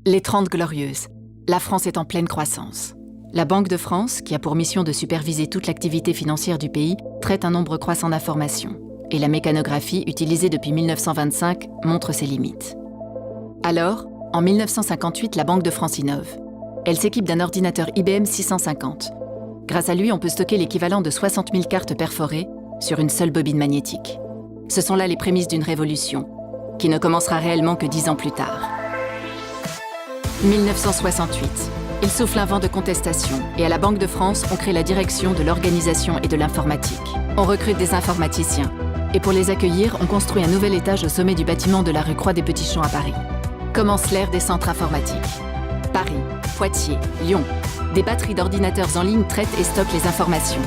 Les 30 Glorieuses. La France est en pleine croissance. La Banque de France, qui a pour mission de superviser toute l'activité financière du pays, traite un nombre croissant d'informations. Et la mécanographie, utilisée depuis 1925, montre ses limites. Alors, en 1958, la Banque de France innove. Elle s'équipe d'un ordinateur IBM 650. Grâce à lui, on peut stocker l'équivalent de 60 000 cartes perforées sur une seule bobine magnétique. Ce sont là les prémices d'une révolution, qui ne commencera réellement que 10 ans plus tard. 1968. Il souffle un vent de contestation et à la Banque de France, on crée la direction de l'organisation et de l'informatique. On recrute des informaticiens et pour les accueillir, on construit un nouvel étage au sommet du bâtiment de la rue Croix-des-Petits-Champs à Paris. Commence l'ère des centres informatiques. Paris, Poitiers, Lyon. Des batteries d'ordinateurs en ligne traitent et stockent les informations.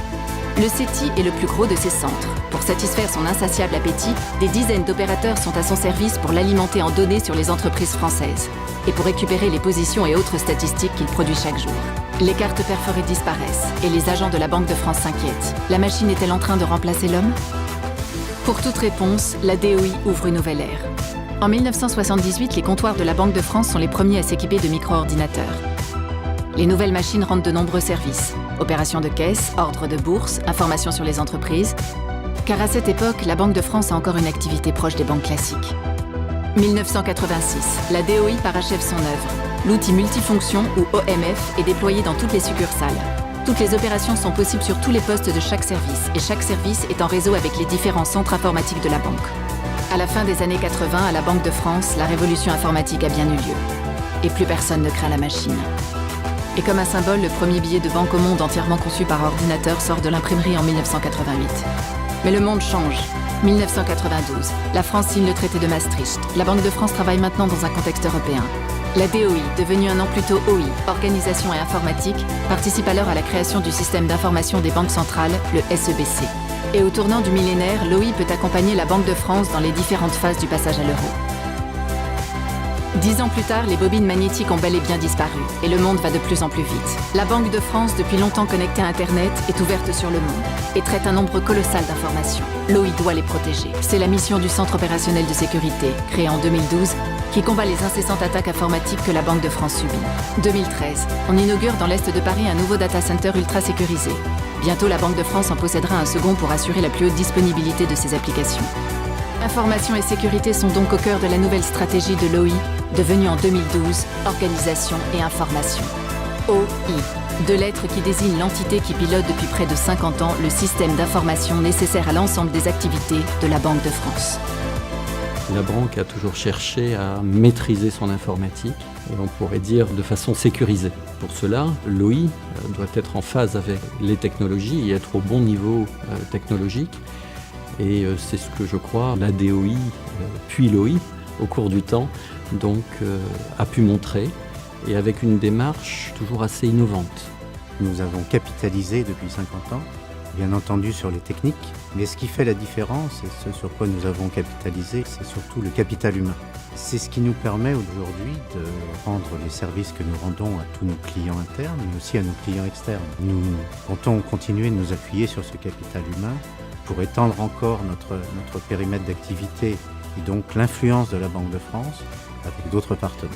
Le CETI est le plus gros de ces centres. Pour satisfaire son insatiable appétit, des dizaines d'opérateurs sont à son service pour l'alimenter en données sur les entreprises françaises et pour récupérer les positions et autres statistiques qu'il produit chaque jour. Les cartes perforées disparaissent et les agents de la Banque de France s'inquiètent. La machine est-elle en train de remplacer l'homme? Pour toute réponse, la DOI ouvre une nouvelle ère. En 1978, les comptoirs de la Banque de France sont les premiers à s'équiper de micro-ordinateurs. Les nouvelles machines rendent de nombreux services. Opérations de caisse, ordres de bourse, informations sur les entreprises. Car à cette époque, la Banque de France a encore une activité proche des banques classiques. 1986, la DOI parachève son œuvre. L'outil multifonction, ou OMF, est déployé dans toutes les succursales. Toutes les opérations sont possibles sur tous les postes de chaque service, et chaque service est en réseau avec les différents centres informatiques de la banque. À la fin des années 80, à la Banque de France, la révolution informatique a bien eu lieu. Et plus personne ne craint la machine. Et comme un symbole, le premier billet de banque au monde entièrement conçu par ordinateur sort de l'imprimerie en 1988. Mais le monde change. 1992, la France signe le traité de Maastricht. La Banque de France travaille maintenant dans un contexte européen. La DOI, devenue un an plus tôt OI, Organisation et Informatique, participe alors à la création du système d'information des banques centrales, le SEBC. Et au tournant du millénaire, l'OI peut accompagner la Banque de France dans les différentes phases du passage à l'euro. 10 ans plus tard, les bobines magnétiques ont bel et bien disparu, et le monde va de plus en plus vite. La Banque de France, depuis longtemps connectée à Internet, est ouverte sur le monde, et traite un nombre colossal d'informations. L'OI doit les protéger. C'est la mission du Centre opérationnel de sécurité, créé en 2012, qui combat les incessantes attaques informatiques que la Banque de France subit. 2013, on inaugure dans l'Est de Paris un nouveau data center ultra sécurisé. Bientôt, la Banque de France en possédera un second pour assurer la plus haute disponibilité de ses applications. Information et sécurité sont donc au cœur de la nouvelle stratégie de l'OI, devenue en 2012 Organisation et Information. OI, deux lettres qui désignent l'entité qui pilote depuis près de 50 ans le système d'information nécessaire à l'ensemble des activités de la Banque de France. La banque a toujours cherché à maîtriser son informatique, et on pourrait dire de façon sécurisée. Pour cela, l'OI doit être en phase avec les technologies et être au bon niveau technologique. Et c'est ce que je crois la DOI, puis l'OI, au cours du temps, donc a pu montrer, et avec une démarche toujours assez innovante. Nous avons capitalisé depuis 50 ans, bien entendu sur les techniques, mais ce qui fait la différence, et ce sur quoi nous avons capitalisé, c'est surtout le capital humain. C'est ce qui nous permet aujourd'hui de rendre les services que nous rendons à tous nos clients internes, mais aussi à nos clients externes. Nous comptons continuer de nous appuyer sur ce capital humain pour étendre encore notre périmètre d'activité et donc l'influence de la Banque de France avec d'autres partenaires.